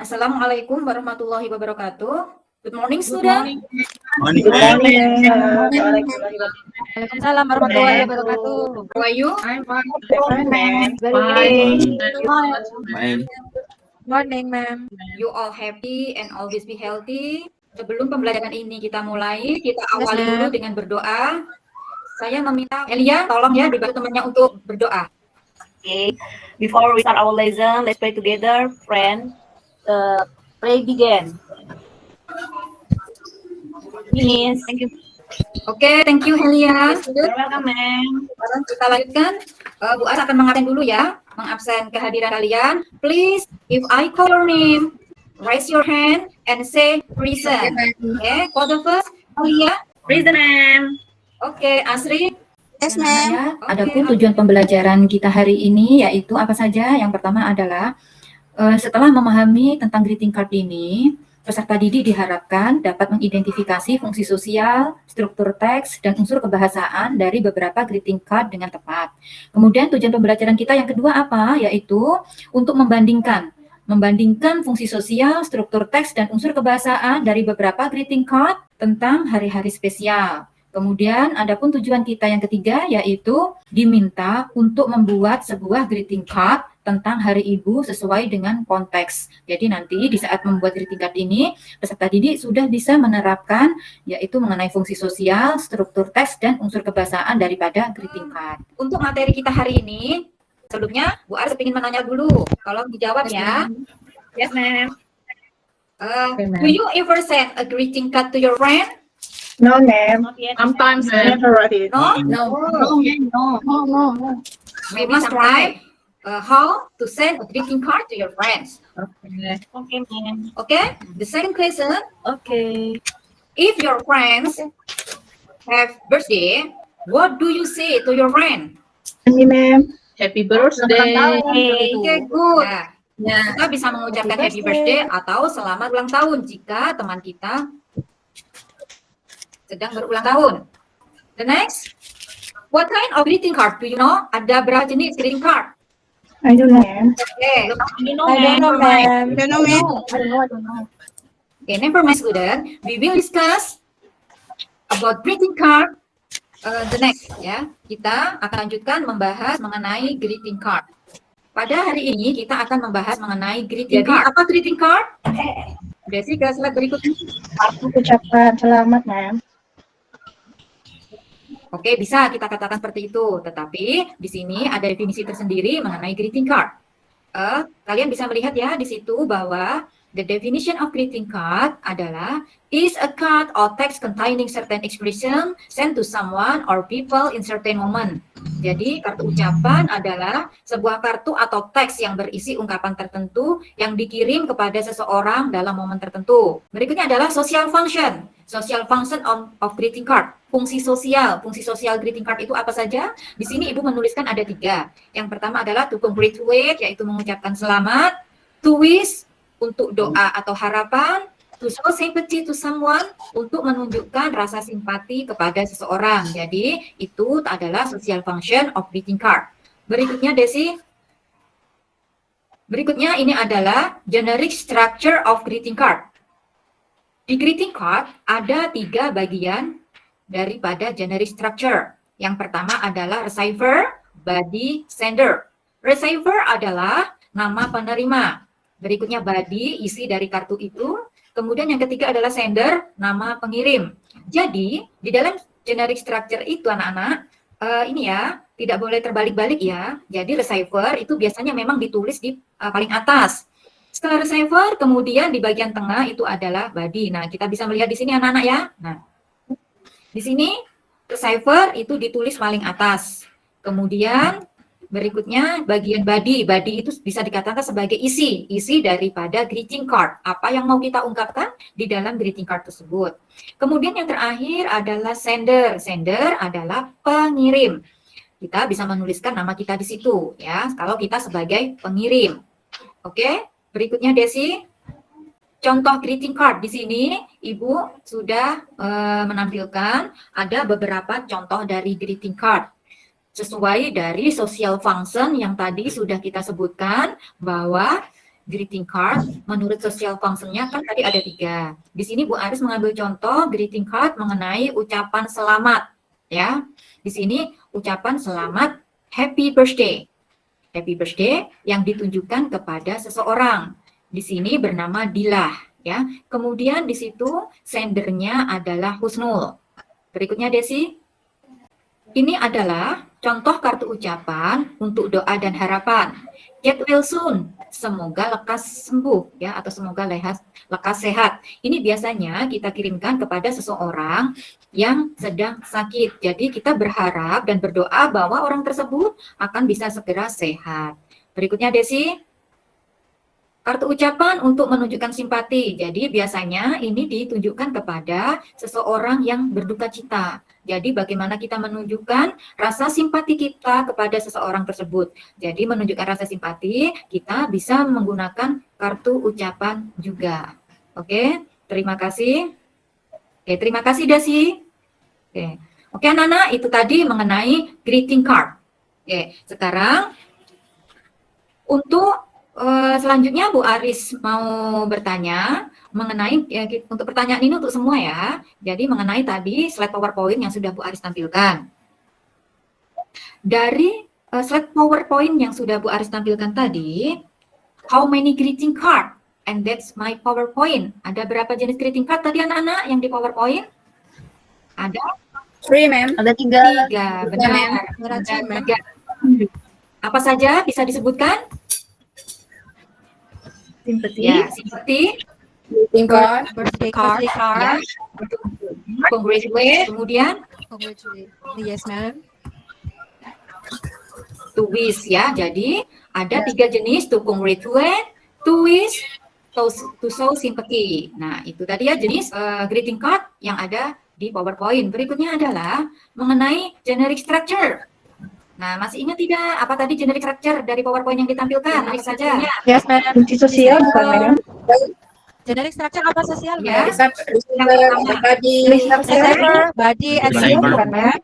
Assalamualaikum warahmatullahi wabarakatuh. Good morning, Good student. morning. Waalaikumsalam warahmatullahi wabarakatuh. How are you? I'm fine. Fine. Morning, ma'am. You all happy and always be healthy. Sebelum pembelajaran ini kita mulai, kita Yes, awali dulu ma'am. dengan berdoa. Saya meminta Elia, tolong ya dibantu temannya untuk berdoa. Okay, before we start our lesson, let's pray together, friend. Pray begin. Miss, thank you. Oke, thank you Elia. You're welcome, ma'am. Sekarang kita lanjutkan. Bu As akan mengabsen dulu ya, mengabsen kehadiran kalian. Please, if I call your name, raise your hand and say reason. Okay, for the first, Elia. Reason, ma'am. Oke, Asri. Yes, ma'am. Adapun tujuan pembelajaran kita hari ini yaitu apa saja? Yang pertama adalah setelah memahami tentang greeting card ini, peserta didik diharapkan dapat mengidentifikasi fungsi sosial, struktur teks, dan unsur kebahasaan dari beberapa greeting card dengan tepat. Kemudian tujuan pembelajaran kita yang kedua apa? Yaitu untuk membandingkan fungsi sosial, struktur teks, dan unsur kebahasaan dari beberapa greeting card tentang hari-hari spesial. Kemudian, adapun tujuan kita yang ketiga yaitu diminta untuk membuat sebuah greeting card tentang Hari Ibu sesuai dengan konteks. Jadi nanti di saat membuat greeting card ini, peserta didik sudah bisa menerapkan yaitu mengenai fungsi sosial, struktur teks, dan unsur kebahasaan daripada greeting card. Untuk materi kita hari ini, sebelumnya Bu Ars ingin menanya dulu. Tolong dijawab ya. Yes, ma'am. Do you ever send a greeting card to your friend? No, ma'am. Not yet. Sometimes I never write it. No? No. We must try how to send a greeting card to your friends. Okay, ma'am. Okay? The second question, Okay. if your friends have birthday, what do you say to your friend? Ini, ma'am. Happy Okay, good. Ya. Kita bisa mengucapkan happy birthday atau selamat ulang tahun jika teman kita sedang berulang tahun. The next, what kind of greeting card do you know? Ada berapa jenis greeting card? I don't know, ma'am. Okay. You know, I don't know, ma'am. ma'am. Don't know, ma'am. Okay, never mind, student. We will discuss about greeting card. The next, ya, kita akan lanjutkan membahas mengenai greeting card. Pada hari ini kita akan membahas mengenai greeting card. Apa greeting card? Desi ke slide berikutnya. Aku ucapkan selamat, ma'am. Oke, bisa kita katakan seperti itu. Tetapi di sini ada definisi tersendiri mengenai greeting card. Kalian bisa melihat ya di situ bahwa the definition of greeting card adalah is a card or text containing certain expression sent to someone or people in certain moment. Jadi kartu ucapan adalah sebuah kartu atau teks yang berisi ungkapan tertentu yang dikirim kepada seseorang dalam momen tertentu. Berikutnya adalah social function. Social function of greeting card. Fungsi sosial greeting card itu apa saja? Di sini Ibu menuliskan ada 3. Yang pertama adalah to congratulate, yaitu mengucapkan selamat. To wish, untuk doa atau harapan. To show sympathy to someone, untuk menunjukkan rasa simpati kepada seseorang. Jadi, itu adalah social function of greeting card. Berikutnya, Desi. Berikutnya, ini adalah generic structure of greeting card. Di greeting card, ada 3 bagian daripada generic structure. Yang pertama adalah receiver, body, sender. Receiver adalah nama penerima. Berikutnya body, isi dari kartu itu. Kemudian yang ketiga adalah sender, nama pengirim. Jadi, di dalam generic structure itu anak-anak, ini ya, tidak boleh terbalik-balik ya. Jadi receiver itu biasanya memang ditulis di paling atas. Setelah receiver, kemudian di bagian tengah itu adalah body. Nah, kita bisa melihat di sini anak-anak ya. Nah, di sini receiver itu ditulis paling atas. Kemudian berikutnya bagian body. Body itu bisa dikatakan sebagai isi daripada greeting card. Apa yang mau kita ungkapkan di dalam greeting card tersebut. Kemudian yang terakhir adalah sender. Sender adalah pengirim. Kita bisa menuliskan nama kita di situ ya, kalau kita sebagai pengirim. Oke, berikutnya Desi. Contoh greeting card di sini, Ibu sudah menampilkan ada beberapa contoh dari greeting card. Sesuai dari social function yang tadi sudah kita sebutkan, bahwa greeting card menurut social function-nya kan tadi ada 3. Di sini Bu Aris mengambil contoh greeting card mengenai ucapan selamat ya. Di sini ucapan selamat happy birthday. Happy birthday yang ditunjukkan kepada seseorang. Di sini bernama Dilah ya. Kemudian di situ sendernya adalah Husnul. Berikutnya Desi. Ini adalah contoh kartu ucapan untuk doa dan harapan. Get well soon, semoga lekas sembuh ya, atau semoga lekas sehat. Ini biasanya kita kirimkan kepada seseorang yang sedang sakit. Jadi kita berharap dan berdoa bahwa orang tersebut akan bisa segera sehat. Berikutnya Desi. Kartu ucapan untuk menunjukkan simpati. Jadi biasanya ini ditunjukkan kepada seseorang yang berduka cita. Jadi bagaimana kita menunjukkan rasa simpati kita kepada seseorang tersebut. Jadi menunjukkan rasa simpati, kita bisa menggunakan kartu ucapan juga. Oke, terima kasih. Oke, terima kasih Desi. Oke anak-anak, itu tadi mengenai greeting card. Oke, sekarang untuk selanjutnya Bu Aris mau bertanya mengenai untuk pertanyaan ini untuk semua ya. Jadi mengenai tadi slide PowerPoint yang sudah Bu Aris tampilkan. Dari slide PowerPoint yang sudah Bu Aris tampilkan tadi, how many greeting card? And that's my PowerPoint. Ada berapa jenis greeting card tadi anak-anak yang di PowerPoint? Ada 3, ma'am. Ada 3. 3, benar. Ma'am. 3. Apa saja bisa disebutkan? Simpati. Ya, simpati, Greeting card. Birthday card, card. ya. Congratulate, kemudian Congratulations. Yes, ma'am. to wish ya. Jadi ada 3 jenis, to congratulate, to wish, to show sympathy. Nah, itu tadi ya jenis greeting card yang ada di PowerPoint. Berikutnya adalah mengenai generic structure. Nah, masih ingat tidak apa tadi generic structure dari PowerPoint yang ditampilkan? Apa saja? Yes, ma'am. Fungsi sosial bukan, ma'am? Generic structure apa sosial, Ya. ma'am? Body. Receiver, body, and Sosial sender. bukan, ma'am?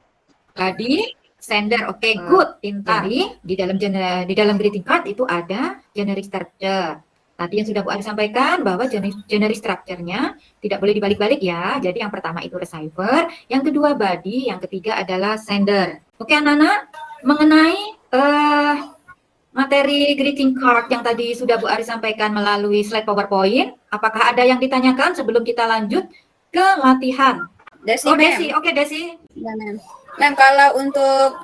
Tadi sender, oke, good, pintar. Di dalam greeting card itu ada generic structure. Tadi yang sudah Bu Ari sampaikan bahwa generic structure-nya tidak boleh dibalik-balik ya. Jadi yang pertama itu receiver, yang kedua body, yang ketiga adalah sender. Oke anak-anak, mengenai materi greeting card yang tadi sudah Bu Ari sampaikan melalui slide PowerPoint, apakah ada yang ditanyakan sebelum kita lanjut ke latihan? Desi, Oh ma'am. Desi, oke Desi. Ya, ma'am. Ma'am, kalau untuk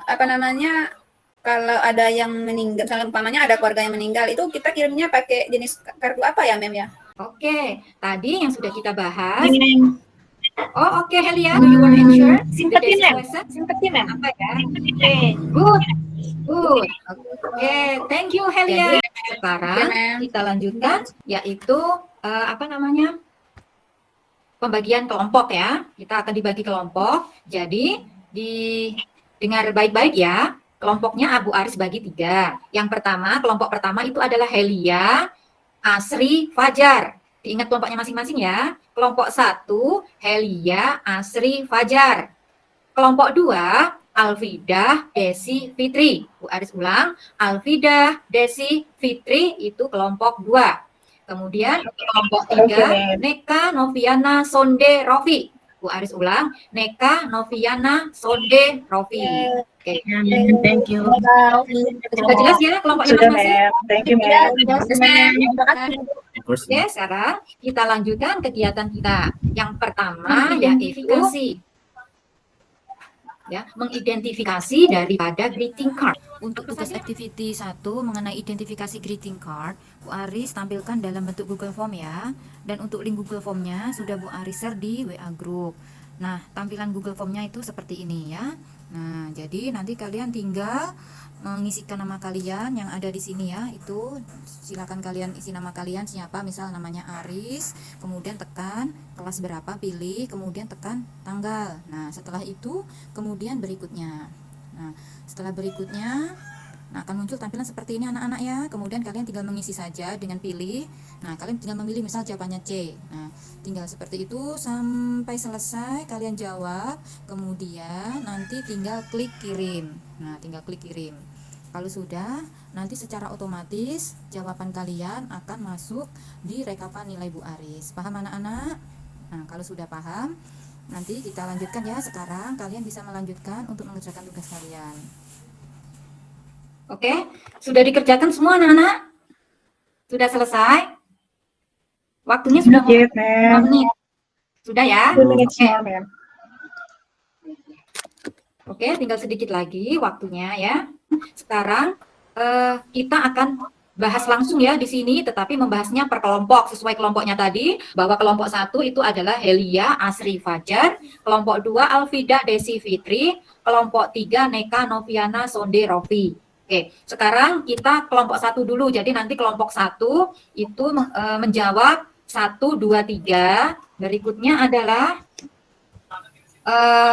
kalau ada yang meninggal, misalnya umpamanya ada keluarga yang meninggal, itu kita kirimnya pakai jenis kartu apa ya, ma'am ya? Oke, tadi yang sudah kita bahas. Oh, oke, Helia, do you want to ensure? Simpati, ma'am. Simpati, ma'am. Apa ya? Good. Oke, thank you, Helia. Sekarang Oke, ma'am. kita lanjutkan, yaitu pembagian kelompok ya. Kita akan dibagi kelompok. Jadi dengar baik-baik ya. Kelompoknya Abu Aris bagi 3. Yang pertama, kelompok pertama itu adalah Helia, Asri, Fajar. Diingat kelompoknya masing-masing ya. Kelompok 1, Helia, Asri, Fajar. Kelompok 2, Alfidah, Desi, Fitri. Bu Aris ulang, Alfidah, Desi, Fitri itu kelompok 2. Kemudian kelompok 3, Neka, Noviana, Sonde, Rofi. Bu Aris ulang, Neka, Noviana, Sonde, Rofi. Oke. Thank you. Sudah jelas ya kelompoknya Sudah, masing-masing? ma'am. Thank you, ma'am. Oke, sekarang kita lanjutkan kegiatan kita. Yang pertama yaitu mengidentifikasi daripada greeting card. Untuk tugas activity 1 mengenai identifikasi greeting card, Bu Aris tampilkan dalam bentuk Google Form ya. Dan untuk link Google Formnya sudah Bu Aris share di WA Group. Nah, tampilan Google Formnya itu seperti ini ya. Nah, jadi nanti kalian tinggal mengisikan nama kalian yang ada di sini ya. Itu silakan kalian isi nama kalian siapa, misal namanya Aris, kemudian tekan kelas berapa, pilih, kemudian tekan tanggal. Nah, setelah itu kemudian berikutnya. Nah, setelah berikutnya akan muncul tampilan seperti ini anak-anak ya. Kemudian kalian tinggal mengisi saja dengan pilih. Nah, kalian tinggal memilih misal jawabannya C. Nah, tinggal seperti itu sampai selesai kalian jawab. Kemudian nanti tinggal klik kirim. Nah, tinggal klik kirim. Kalau sudah, nanti secara otomatis jawaban kalian akan masuk di rekapan nilai Bu Aris. Paham anak-anak? Nah, kalau sudah paham, nanti kita lanjutkan ya. Sekarang kalian bisa melanjutkan untuk mengerjakan tugas kalian. Oke, sudah dikerjakan semua anak-anak? Sudah selesai? Waktunya sudah Yes, 5 ma'am. menit. Sudah ya? 2 minutes Oke. more, ma'am. Oke, tinggal sedikit lagi waktunya ya. Sekarang kita akan bahas langsung ya di sini, tetapi membahasnya per kelompok sesuai kelompoknya tadi, bahwa kelompok 1 itu adalah Helia Asri Fajar, kelompok 2 Alfida Desi Fitri, kelompok 3 Neka Noviana Sonde Rofi. Oke, sekarang kita kelompok 1 dulu. Jadi nanti kelompok 1 itu menjawab 1, 2, 3. Berikutnya adalah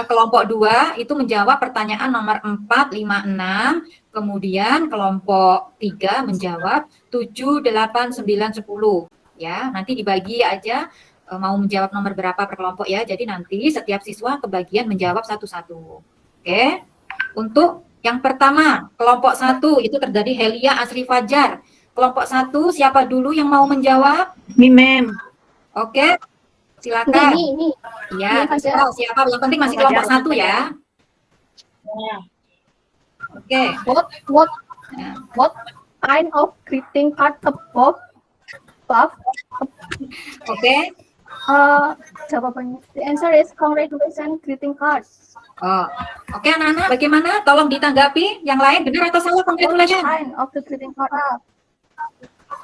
kelompok 2 itu menjawab pertanyaan nomor 4, 5, 6. Kemudian kelompok 3 menjawab 7, 8, 9, 10. Ya, nanti dibagi aja mau menjawab nomor berapa per kelompok ya. Jadi nanti setiap siswa kebagian menjawab satu-satu. Oke. Untuk yang pertama, kelompok 1 itu terjadi Helia Asri Fajar. Kelompok 1 siapa dulu yang mau menjawab? Me, ma'am. Oke. Silakan. Ini. Iya, Ini Fajar. terserah siapa. Yang penting masih kelompok 1 ya. Oke. What kind of greeting card above? Oke. Jawabannya. The answer is congratulations greeting cards. Oh. Oke, anak-anak, bagaimana? Tolong ditanggapi. Yang lain benar atau salah? Congratulations. Kind of the greeting card up.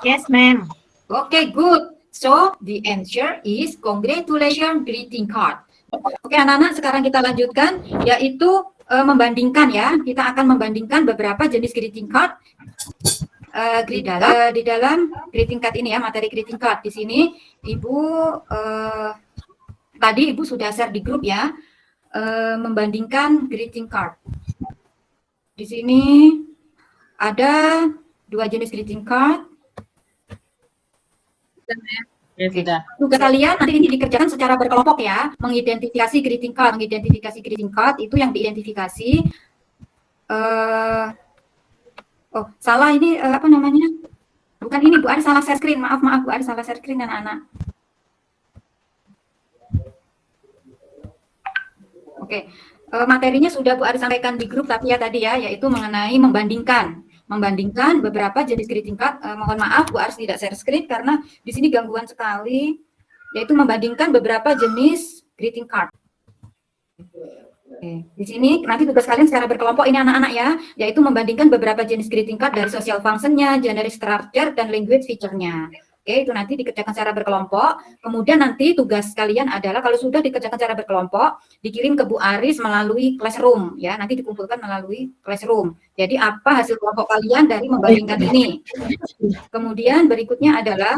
Yes, ma'am. Oke, good. So, the answer is congratulations greeting card. Oke, anak-anak, sekarang kita lanjutkan, yaitu membandingkan ya. Kita akan membandingkan beberapa jenis greeting card di dalam greeting card ini ya, materi greeting card. Di sini, Ibu, tadi Ibu sudah share di grup ya, membandingkan greeting card. Di sini ada 2 jenis greeting card. Ya, sudah. Tugas kalian nanti ini dikerjakan secara berkelompok ya, mengidentifikasi greeting card. Mengidentifikasi greeting card itu yang diidentifikasi. Oh, salah ini apa namanya? Bukan ini, Bu Aris salah share screen. Maaf, Bu Aris salah share screen anak-anak. Oke, materinya sudah Bu Aris sampaikan di grup tapi ya tadi ya, yaitu mengenai membandingkan beberapa jenis greeting card. Mohon maaf Bu Aris tidak share screen karena di sini gangguan sekali, yaitu membandingkan beberapa jenis greeting card. Oke, di sini nanti tugas kalian secara berkelompok ini anak-anak ya, yaitu membandingkan beberapa jenis greeting card dari social function-nya, generic structure, dan language feature-nya. Oke, itu nanti dikerjakan secara berkelompok. Kemudian nanti tugas kalian adalah kalau sudah dikerjakan secara berkelompok, dikirim ke Bu Aris melalui classroom ya. Nanti dikumpulkan melalui classroom. Jadi apa hasil kelompok kalian dari membandingkan ini? Kemudian berikutnya adalah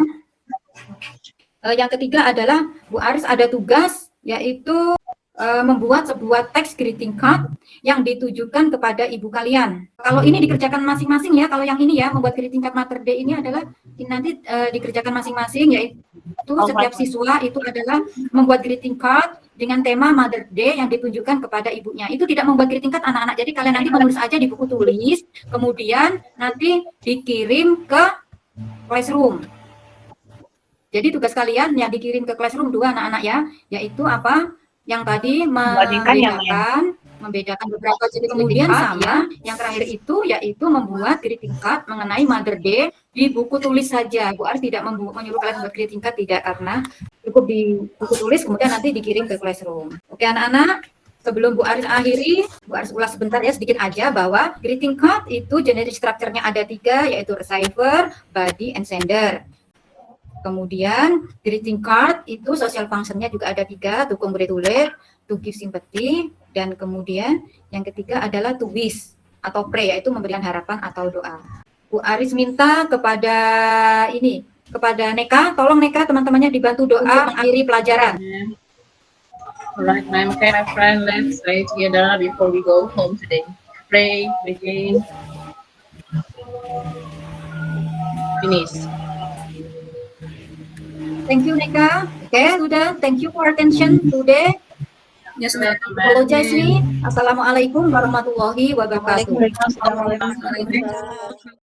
yang ketiga adalah Bu Aris ada tugas yaitu membuat sebuah teks greeting card yang ditujukan kepada ibu kalian. Kalau ini dikerjakan masing-masing ya, kalau yang ini ya, membuat greeting card Mother Day ini adalah nanti dikerjakan masing-masing, yaitu setiap siswa itu adalah membuat greeting card dengan tema Mother Day yang ditunjukkan kepada ibunya. Itu tidak membuat greeting card anak-anak, jadi kalian nanti menulis aja di buku tulis, kemudian nanti dikirim ke classroom. Jadi tugas kalian yang dikirim ke classroom 2 anak-anak ya, yaitu apa? Yang tadi membedakan beberapa jenis. Kemudian sama yang terakhir itu yaitu membuat greeting card mengenai Mother Day di buku tulis saja. Bu Aris tidak menyuruh kalian membuat greeting card, tidak, karena cukup di buku tulis kemudian nanti dikirim ke classroom. Oke anak-anak, sebelum Bu Aris akhiri, Bu Aris ulas sebentar ya sedikit aja bahwa greeting card itu generic structure-nya ada 3, yaitu receiver, body, and sender. Kemudian greeting card itu social function-nya juga ada 3, to congratulate, to give sympathy, dan kemudian yang ketiga adalah to wish atau pray, yaitu memberikan harapan atau doa. Bu Aris minta kepada Neka, tolong Neka teman-temannya dibantu doa mengakhiri pelajaran. Alright, ma'am. Okay, my friend, let's pray together before we go home today. Pray, begin, finish. Thank you, Neka. Okay, student, thank you for attention today. Yes, ma'am. Apologize me. Assalamualaikum warahmatullahi wabarakatuh. Waalaikumsalam.